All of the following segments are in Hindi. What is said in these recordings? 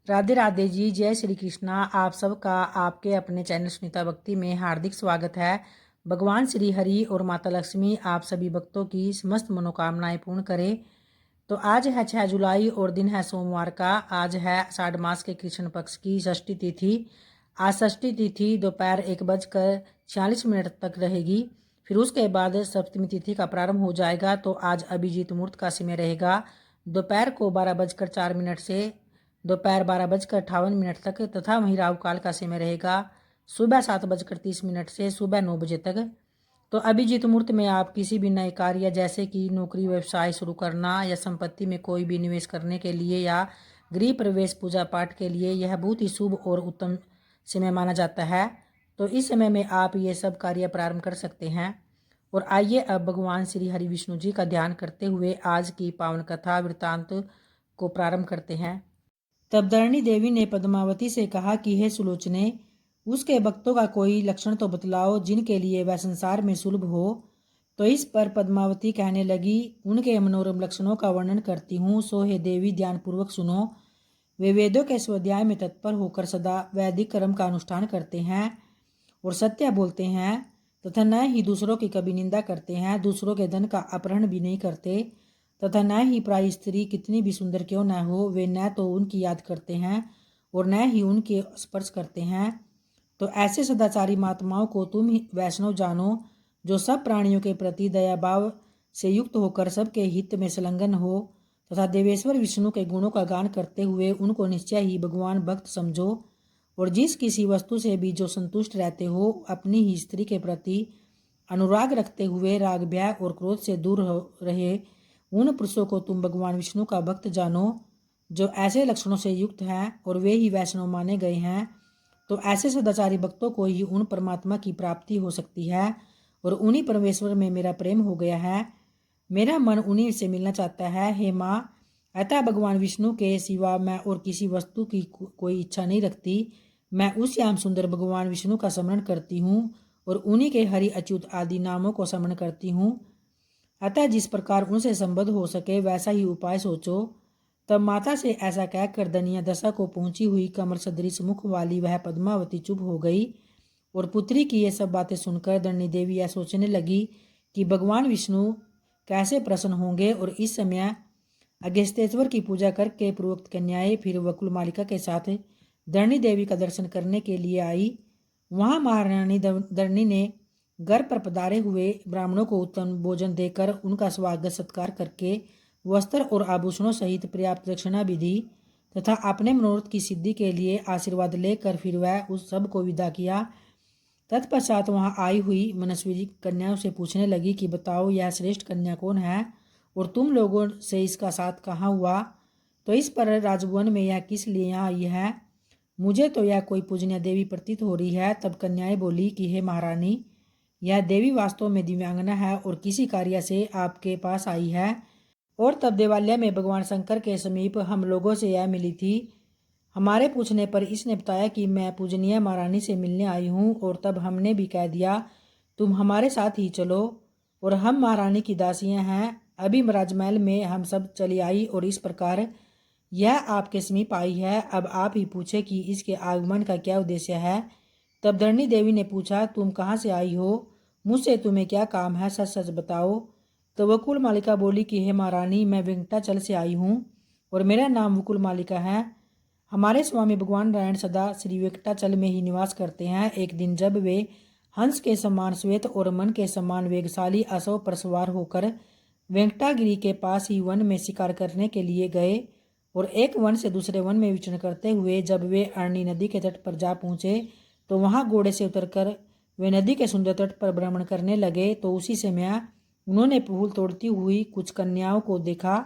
राधे राधे जी, जय श्री कृष्णा। आप सबका आपके अपने चैनल सुनीता भक्ति में हार्दिक स्वागत है। भगवान श्री हरि और माता लक्ष्मी आप सभी भक्तों की समस्त मनोकामनाएं पूर्ण करें। तो आज है 6 जुलाई और दिन है सोमवार का। आज है आषाढ़ मास के कृष्ण पक्ष की षष्ठी तिथि। आज षष्ठी तिथि दोपहर 1:46 तक रहेगी। फिर उसके बाद सप्तमी तिथि का प्रारंभ हो जाएगा। तो आज अभिजीत मुहूर्त का समय रहेगा दोपहर को 12:04 से दोपहर 12:58 तक, तथा वहीं राहु काल का समय रहेगा सुबह 7:30 से सुबह 9 बजे तक। तो अभिजीत मुहूर्त में आप किसी भी नए कार्य जैसे कि नौकरी व्यवसाय शुरू करना या संपत्ति में कोई भी निवेश करने के लिए या गृह प्रवेश पूजा पाठ के लिए यह बहुत ही शुभ और उत्तम समय माना जाता है। तो इस समय में आप ये सब कार्य प्रारंभ कर सकते हैं। और आइए अब भगवान श्री हरि विष्णु जी का ध्यान करते हुए आज की पावन कथा वृत्तांत को प्रारंभ करते हैं। तब धरणी देवी ने पद्मावती से कहा कि हे सुलोचने, उसके भक्तों का कोई लक्षण तो बतलाओ जिनके लिए वह संसार में सुलभ हो। तो इस पर पद्मावती कहने लगी, उनके मनोरम लक्षणों का वर्णन करती हूँ, सो हे देवी ध्यानपूर्वक सुनो। वे वेदों के स्वाध्याय में तत्पर होकर सदा वैदिक कर्म का अनुष्ठान करते हैं और सत्य बोलते हैं, तथा न ही दूसरों की कभी निंदा करते हैं, दूसरों के धन का अपहरण भी नहीं करते, तथा न ही प्राय स्त्री कितनी भी सुंदर क्यों न हो वे न तो उनकी याद करते हैं और न ही उनके स्पर्श करते हैं। तो ऐसे सदाचारी महात्माओं को तुम वैष्णव जानो, जो सब प्राणियों के प्रति दया भाव से युक्त होकर सबके हित में संलग्न हो, तथा देवेश्वर विष्णु के गुणों का गान करते हुए उनको निश्चय ही भगवान भक्त समझो। और जिस किसी वस्तु से भी जो संतुष्ट रहते हो, अपनी ही स्त्री के प्रति अनुराग रखते हुए राग भय और क्रोध से दूर रहे, उन पुरुषों को तुम भगवान विष्णु का भक्त जानो, जो ऐसे लक्षणों से युक्त हैं और वे ही वैष्णव माने गए हैं। तो ऐसे सदाचारी भक्तों को ही उन परमात्मा की प्राप्ति हो सकती है और उन्हीं परमेश्वर में मेरा प्रेम हो गया है। मेरा मन उन्हीं से मिलना चाहता है। हे माँ, अतः भगवान विष्णु के सिवा मैं और किसी वस्तु की कोई इच्छा नहीं रखती। मैं उस श्याम सुंदर भगवान विष्णु का स्मरण करती हूँ और उन्हीं के हरि अच्युत आदि नामों को स्मरण करती हूँ। अतः जिस प्रकार उनसे संबद्ध हो सके वैसा ही उपाय सोचो। तब माता से ऐसा कहकर दनिया दशा को पहुंची हुई कमर सदृश मुख वाली वह पद्मावती चुप हो गई। और पुत्री की ये सब बातें सुनकर धरणी देवी यह सोचने लगी कि भगवान विष्णु कैसे प्रसन्न होंगे। और इस समय अगस्त्येश्वर की पूजा करके पूर्वोक्त कन्याएं फिर वकुल मालिका के साथ धरणी देवी का दर्शन करने के लिए आई। वहां महारानी धरणी ने घर पर पधारे हुए ब्राह्मणों को उत्तम भोजन देकर उनका स्वागत सत्कार करके वस्त्र और आभूषणों सहित पर्याप्त दक्षिणा भी दी, तथा अपने मनोरथ की सिद्धि के लिए आशीर्वाद लेकर फिर वह उस सब को विदा किया। तत्पश्चात वहां आई हुई मनस्वी कन्याओं से पूछने लगी कि बताओ, यह श्रेष्ठ कन्या कौन है और तुम लोगों से इसका साथ कहाँ हुआ? तो इस पर राजभवन में यह किस लिए यहाँ आई है? मुझे तो यह कोई पूजनीय देवी प्रतीत हो रही है। तब कन्याएं बोली कि हे महारानी, यह देवी वास्तव में दिव्यांगना है और किसी कार्य से आपके पास आई है। और तब देवालय में भगवान शंकर के समीप हम लोगों से यह मिली थी। हमारे पूछने पर इसने बताया कि मैं पूजनीय महारानी से मिलने आई हूँ। और तब हमने भी कह दिया तुम हमारे साथ ही चलो, और हम महारानी की दासियां हैं। अभी राजमहल में हम सब चली आई और इस प्रकार यह आपके समीप आई है। अब आप ही पूछे कि इसके आगमन का क्या उद्देश्य है। तब धरणी देवी ने पूछा, तुम कहाँ से आई हो? मुझसे तुम्हें क्या काम है? सच सच बताओ। तो वकुल मालिका बोली कि हे महारानी, मैं वेंकटाचल से आई हूँ और मेरा नाम वकुल मालिका है। हमारे स्वामी भगवान नारायण सदा श्री वेंकटाचल में ही निवास करते हैं। एक दिन जब वे हंस के समान श्वेत और मन के समान वेगशाली अश्व पर सवार होकर वेंकटागिरी के पास ही वन में शिकार करने के लिए गए, और एक वन से दूसरे वन में विचरण करते हुए जब वे अरणी नदी के तट पर जा पहुँचे, तो वहाँ घोड़े से उतरकर वे नदी के सुंदर तट पर भ्रमण करने लगे। तो उसी समय उन्होंने फूल तोड़ती हुई कुछ कन्याओं को देखा,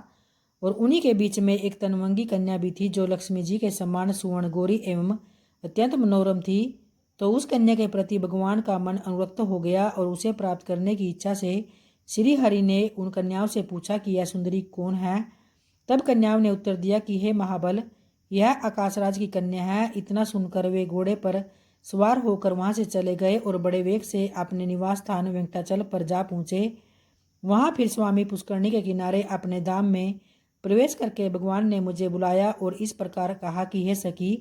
और उन्हीं के बीच में एक तनवंगी कन्या भी थी जो लक्ष्मी जी के समान सुवर्ण गौरी एवं अत्यंत मनोरम थी। तो उस कन्या के प्रति भगवान का मन अनुरक्त हो गया और उसे प्राप्त करने की इच्छा से श्री हरि ने उन कन्याओं से पूछा कि यह सुंदरी कौन है। तब कन्याओं ने उत्तर दिया कि हे महाबल, यह आकाशराज की कन्या है। इतना सुनकर वे घोड़े पर सवार होकर वहां से चले गए और बड़े वेग से अपने निवास स्थान वेंकटाचल पर जा पहुँचे। वहां फिर स्वामी पुष्करणी के किनारे अपने धाम में प्रवेश करके भगवान ने मुझे बुलाया और इस प्रकार कहा कि हे सखी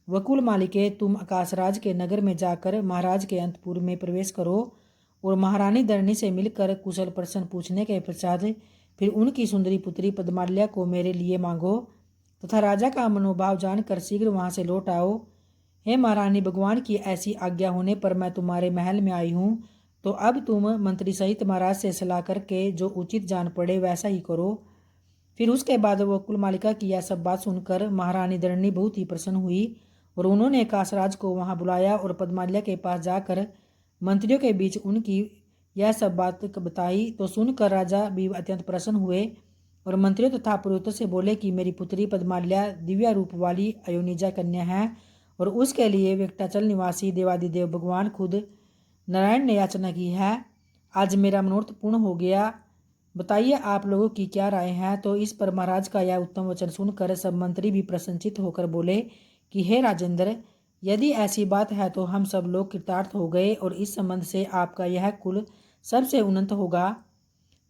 वकुल मालिके, तुम आकाशराज के नगर में जाकर महाराज के अंतपुर में प्रवेश करो और महारानी धरणी से मिलकर कुशल प्रश्न पूछने के पश्चात फिर उनकी सुंदरी पुत्री पद्माल्या को मेरे लिए मांगो तथा राजा का मनोभाव जानकर शीघ्र वहां से लौट आओ। हे महारानी, भगवान की ऐसी आज्ञा होने पर मैं तुम्हारे महल में आई हूँ, तो अब तुम मंत्री सहित महाराज से सलाह करके जो उचित जान पड़े वैसा ही करो। फिर उसके बाद वो कुलमालिका की यह सब बात सुनकर महारानी धरणी बहुत ही प्रसन्न हुई और उन्होंने कासराज को वहां बुलाया और पद्माल्या के पास जाकर मंत्रियों के बीच उनकी यह सब बात बताई। तो सुनकर राजा भी अत्यंत प्रसन्न हुए और मंत्रियों तथा पुरोहितों से बोले कि मेरी पुत्री पद्माल्या दिव्य रूप वाली अयोनिजा कन्या है और उसके लिए वेंकटाचल निवासी देवादिदेव भगवान खुद नारायण ने याचना की है। आज मेरा मनोरथ पूर्ण हो गया। बताइए आप लोगों की क्या राय है। तो इस पर महाराज का यह उत्तम वचन सुनकर सब मंत्री भी प्रसन्नचित होकर बोले कि हे राजेंद्र, यदि ऐसी बात है तो हम सब लोग कृतार्थ हो गए और इस संबंध से आपका यह कुल सबसे उन्नत होगा,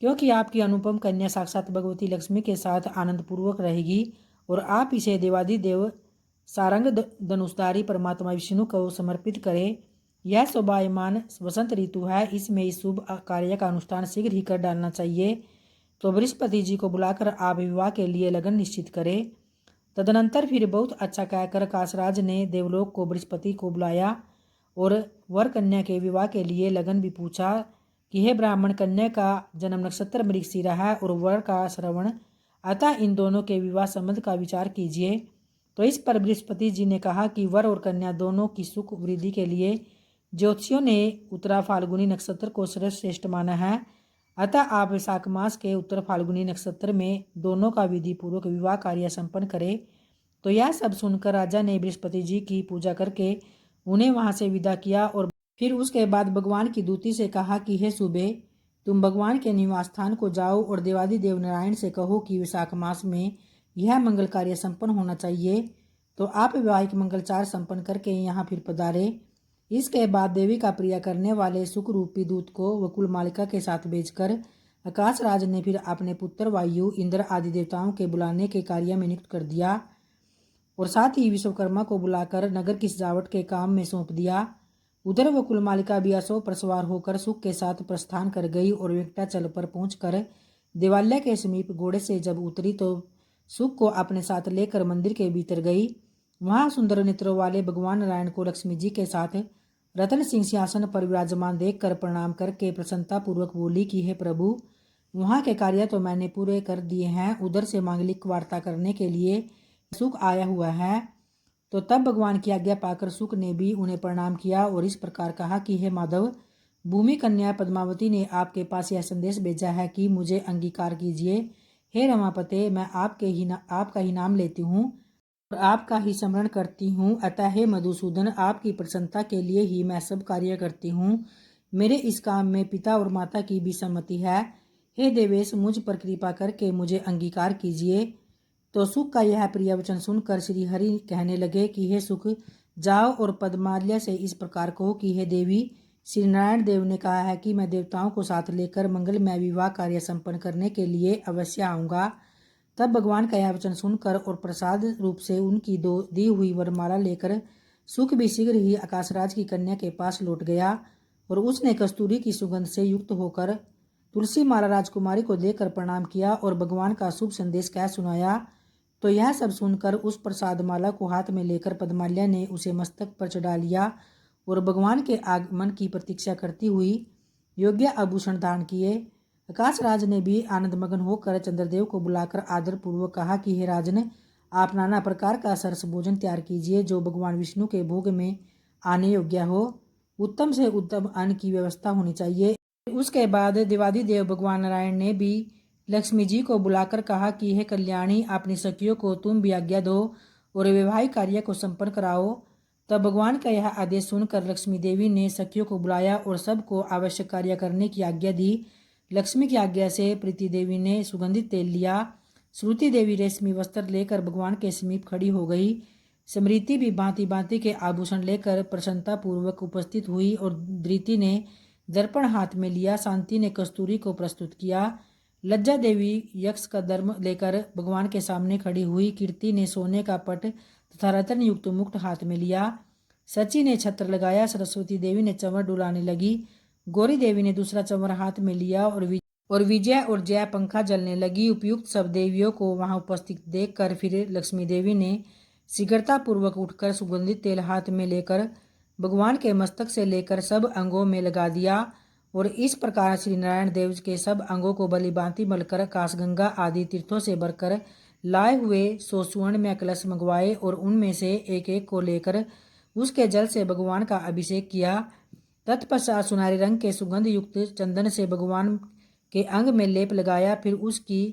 क्योंकि आपकी अनुपम कन्या साक्षात भगवती लक्ष्मी के साथ आनंदपूर्वक रहेगी और आप इसे देवादिदेव सारंग धनुषधारी परमात्मा विष्णु को समर्पित करें। यह शोभायमान वसंत ऋतु है, इसमें इस शुभ कार्य का अनुष्ठान शीघ्र ही कर डालना चाहिए। तो बृहस्पति जी को बुलाकर आप विवाह के लिए लगन निश्चित करें। तदनंतर फिर बहुत अच्छा कहकर कासराज ने देवलोक को बृहस्पति को बुलाया और वर कन्या के विवाह के लिए लगन भी पूछा कि हे ब्राह्मण, कन्या का जन्म नक्षत्र मृगशिरा है और वर का श्रवण, अतः इन दोनों के विवाह संबंध का विचार कीजिए। तो इस पर बृहस्पति जी ने कहा कि वर और कन्या दोनों की सुख वृद्धि के लिए ज्योतिषियों ने उत्तरा फाल्गुनी नक्षत्र को सर्वश्रेष्ठ माना है, अतः आप वैशाख मास के उत्तर फाल्गुनी नक्षत्र में दोनों का विधि पूर्वक विवाह कार्य संपन्न करें। तो यह सब सुनकर राजा ने बृहस्पति जी की पूजा करके उन्हें वहां से विदा किया और फिर उसके बाद भगवान की दूती से कहा कि हे सुबे, तुम भगवान के निवास स्थान को जाओ और देवादिदेव नारायण से कहो कि वैशाख मास में यह मंगल कार्य संपन्न होना चाहिए। तो आप वैवाहिक मंगलचार संपन्न करके यहाँ फिर पधारे। इसके बाद देवी का प्रिय करने वाले सुख रूपी दूत को वकुल मालिका के साथ भेजकर आकाशराज ने फिर अपने पुत्र वायु, इंद्र आदि देवताओं के बुलाने के कार्य में नियुक्त कर दिया और साथ ही विश्वकर्मा को बुलाकर नगर की सजावट के काम में सौंप दिया। उधर वकुल मालिका भी अशोक पर सवार होकर सुख के साथ प्रस्थान कर गई और वेंकटाचल पर पहुंचकर देवालय के समीप घोड़े से जब उतरी तो सुख को अपने साथ लेकर मंदिर के भीतर गई। वहां सुंदर नेत्रों वाले भगवान नारायण को लक्ष्मी जी के साथ रतन सिंह सिंहासन पर विराजमान देखकर प्रणाम करके प्रसन्नता पूर्वक बोली कि हे प्रभु, वहां के कार्य तो मैंने पूरे कर दिए हैं, उधर से मांगलिक वार्ता करने के लिए सुख आया हुआ है। तो तब भगवान की आज्ञा पाकर सुख ने भी उन्हें प्रणाम किया और इस प्रकार कहा कि हे माधव, भूमि कन्या पद्मावती ने आपके पास यह संदेश भेजा है कि मुझे अंगीकार कीजिए। हे रमापते, मैं आपका ही नाम लेती हूँ और आपका ही स्मरण करती हूँ, अतः हे मधुसूदन, आपकी प्रसन्नता के लिए ही मैं सब कार्य करती हूँ। मेरे इस काम में पिता और माता की भी सम्मति है। हे देवेश, मुझ पर कृपा करके मुझे अंगीकार कीजिए। तो सुख का यह प्रिय वचन सुनकर श्री हरि कहने लगे कि हे सुख, जाओ और पद्माल्या से इस प्रकार कहो कि हे देवी, श्री नारायण देव ने कहा है कि मैं देवताओं को साथ लेकर मंगलमय विवाह कार्य संपन्न करने के लिए अवश्य आऊँगा। तब भगवान का यह वचन सुनकर और प्रसाद रूप से उनकी दी हुई वरमाला लेकर सुख भी शीघ्र ही आकाशराज की कन्या के पास लौट गया और उसने कस्तूरी की सुगंध से युक्त होकर तुलसी माला राजकुमारी को देकर प्रणाम किया और भगवान का शुभ संदेश कह सुनाया। तो यह सब सुनकर उस प्रसाद माला को हाथ में लेकर पद्माल्या ने उसे मस्तक पर चढ़ा लिया और भगवान के आगमन की प्रतीक्षा करती हुई योग्य आभूषण धारण किए। आकाशराज ने भी आनंदमग्न होकर चंद्रदेव को बुलाकर आदरपूर्वक कहा कि हे राजन, आप नाना प्रकार का सरस भोजन तैयार कीजिए जो भगवान विष्णु के भोग में आने योग्य हो। उत्तम से उत्तम अन्न की व्यवस्था होनी चाहिए। उसके बाद देवादिदेव भगवान नारायण ने भी लक्ष्मी जी को बुलाकर कहा कि हे कल्याणी, अपनी सखियों को तुम भी आज्ञा दो और वैवाहिक कार्य को संपन्न कराओ। तब भगवान का यह आदेश सुनकर लक्ष्मी देवी ने सखियों को बुलाया और सबको आवश्यक कार्य करने की आज्ञा दी। लक्ष्मी की आज्ञा से प्रीति देवी ने सुगंधित तेल लिया, श्रुति देवी रेशमी वस्त्र लेकर भगवान के समीप खड़ी हो गई, स्मृति भी भांति भांति के आभूषण लेकर प्रसन्नता पूर्वक उपस्थित हुई और धृति ने दर्पण हाथ में लिया, शांति ने कस्तूरी को प्रस्तुत किया, लज्जा देवी यक्ष का धर्म लेकर भगवान के सामने खड़ी हुई। कीर्ति ने सोने का पट तथा रत्न युक्त मुकुट हाथ में लिया। सची ने छत्र लगाया। सरस्वती देवी ने चंवर डुलाने लगी। गौरी देवी ने दूसरा चंवर हाथ में लिया और विजय और जय पंखा जलने लगी। उपयुक्त सब देवियों को वहां उपस्थित देखकर फिर लक्ष्मी देवी ने शीघ्रता पूर्वक उठकर सुगंधित तेल हाथ में लेकर भगवान के मस्तक से लेकर सब अंगों में लगा दिया और इस प्रकार श्री नारायण देव के सब अंगों को बलिभांति मलकर काशगंगा आदि तीर्थों से भरकर लाए हुए 100 स्वर्ण में कलश मंगवाए और उनमें से एक एक को लेकर उसके जल से भगवान का अभिषेक किया। तत्पश्चात सुनहरे रंग के सुगंध युक्त चंदन से भगवान के अंग में लेप लगाया। फिर उसकी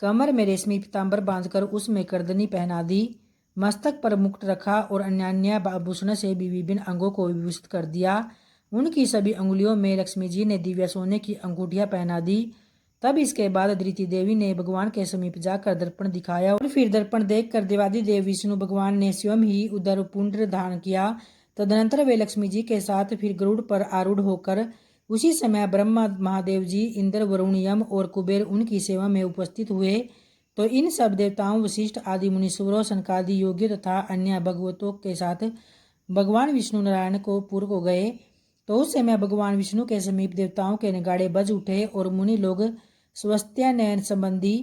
कमर में रेशमी पीताम्बर बांधकर उसमें करदनी पहना दी। मस्तक पर मुकुट रखा और अन्य आभूषण से भी विभिन्न अंगों को विभूषित कर दिया। उनकी सभी अंगुलियों में लक्ष्मी जी ने दिव्य सोने की अंगूठियां पहना दी। तब इसके बाद धृति देवी ने भगवान के समीप जाकर दर्पण दिखाया और फिर दर्पण देखकर देवादिदेव विष्णु भगवान ने स्वयं ही उदर पुंड धारण किया। तदनंतर वे लक्ष्मी जी के साथ फिर गरुड़ पर आरूढ़ होकर उसी समय ब्रह्मा महादेव जी, इंद्र, वरुण, यम और कुबेर उनकी सेवा में उपस्थित हुए। तो इन सब देवताओं, वशिष्ठ आदि मुनीश्वरों, सनकादि योगियों तथा अन्य भगवतों के साथ भगवान विष्णु नारायण को पूर्व हो गए। तो उस समय भगवान विष्णु के समीप देवताओं के नगाड़े बज उठे और मुनि लोग स्वस्त्यानयन संबंधी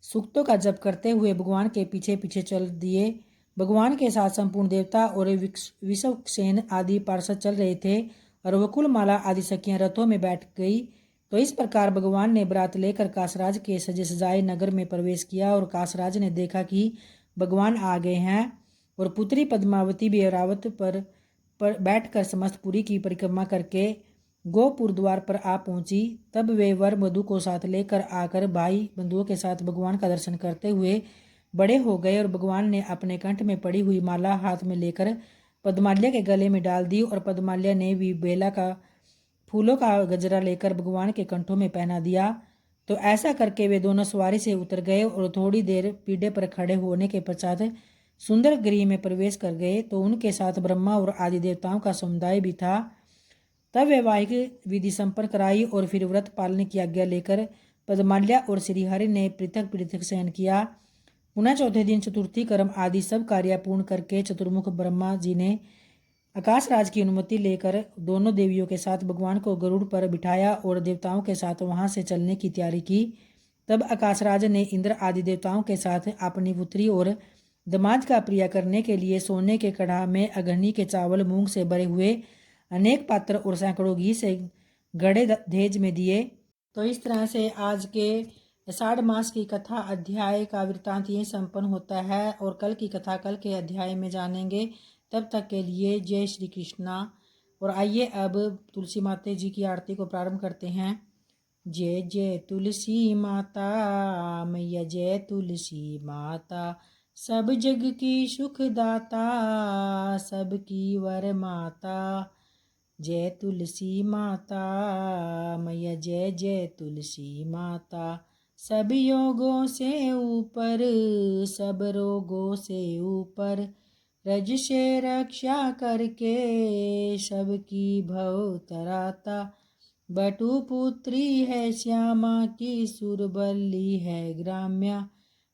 सूक्तों का जप करते हुए भगवान के पीछे पीछे चल दिए। भगवान के साथ संपूर्ण देवता और विश्वक्सेन आदि पार्षद चल रहे थे और वकुलमाला आदि सखियां रथों में बैठ गई। तो इस प्रकार भगवान ने बरात लेकर कासराज के सजे सजाए नगर में प्रवेश किया और कासराज ने देखा कि भगवान आ गए हैं और पुत्री पद्मावती भी ऐरावत पर बैठकर समस्त पुरी की परिक्रमा करके गोपुर द्वार पर आ पहुंची। तब वे वर वधू को साथ लेकर आकर भाई बंधुओं के साथ भगवान का दर्शन करते हुए बड़े हो गए और भगवान ने अपने कंठ में पड़ी हुई माला हाथ में लेकर पद्माल्या के गले में डाल दी और पद्माल्या ने भी बेला का फूलों का गजरा लेकर भगवान के कंठों में पहना दिया। तो ऐसा करके वे दोनों सवारी से उतर गए और थोड़ी देर पीढ़े पर खड़े होने के पश्चात सुंदर गृह में प्रवेश कर गए। तो उनके साथ ब्रह्मा और आदि देवताओं का समुदाय भी था। तब वैवाहिक विधि संपन्न कराई और फिर व्रत पालने की आज्ञा लेकर पद्माल्या और श्रीहरि ने पृथक पृथक शयन किया। पुनः चौथे दिन चतुर्थी कर्म आदि सब कार्य पूर्ण करके चतुर्मुख ब्रह्मा जी ने आकाश राज की अनुमति लेकर दोनों देवियों के साथ भगवान को गरुड़ पर बिठाया और देवताओं के साथ वहां से चलने की तैयारी की। तब आकाशराज ने इंद्र आदि देवताओं के साथ अपनी पुत्री और दमाद का प्रिय करने के लिए सोने के कढ़ा में अग्नि के चावल मूंग से भरे हुए अनेक पात्र और सैकड़ों घी से गड़े दहेज में दिए। तो इस तरह से आज के आषाढ़ मास की कथा अध्याय का वृत्तांत ये संपन्न होता है और कल की कथा कल के अध्याय में जानेंगे। तब तक के लिए जय श्री कृष्णा। और आइए अब तुलसी माता जी की आरती को प्रारंभ करते हैं। जय जय तुलसी माता मैया, जय तुलसी माता, सब जग की सुखदाता, सबकी वर माता। जय तुलसी माता मैया, जय जय तुलसी माता, सब योगों से ऊपर, सब रोगों से ऊपर, रज से रक्षा करके सबकी भव तराता। बटु पुत्री है श्यामा की, सुरबल्ली है ग्राम्या,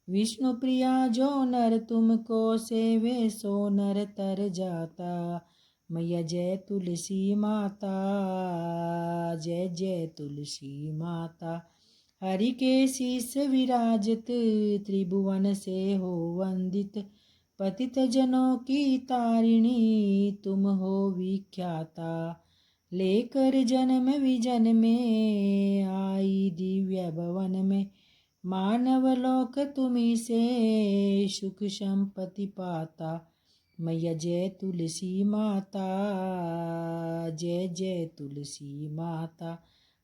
विष्णु प्रिया जो नर तुमको सेवे सो नर तर जाता। मैया जय तुलसी माता, जय जय तुलसी माता। हरि के शीस विराजत, त्रिभुवन से हो वंदित, पतित जनों की तारिणी तुम हो विख्याता। लेकर जन्म विजन में आई दिव्य भवन में, मानव लोक तुम्ही से सुख संपत्ति पाता। मैया जय तुलसी माता, जय जय तुलसी माता।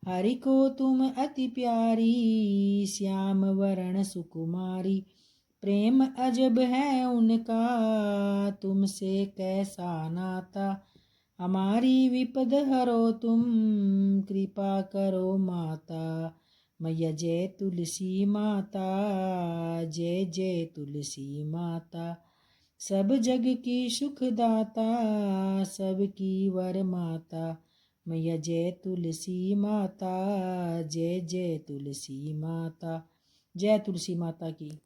हरि को तुम अति प्यारी, श्याम वरण सुकुमारी, प्रेम अजब है उनका, तुमसे कैसा नाता। हमारी विपद हरो तुम, कृपा करो माता। मैया जय तुलसी माता, जय जय तुलसी माता, सब जग की सुखदाता, सबकी वर माता। मैया जय तुलसी माता, जय जय तुलसी माता। जय तुलसी माता की।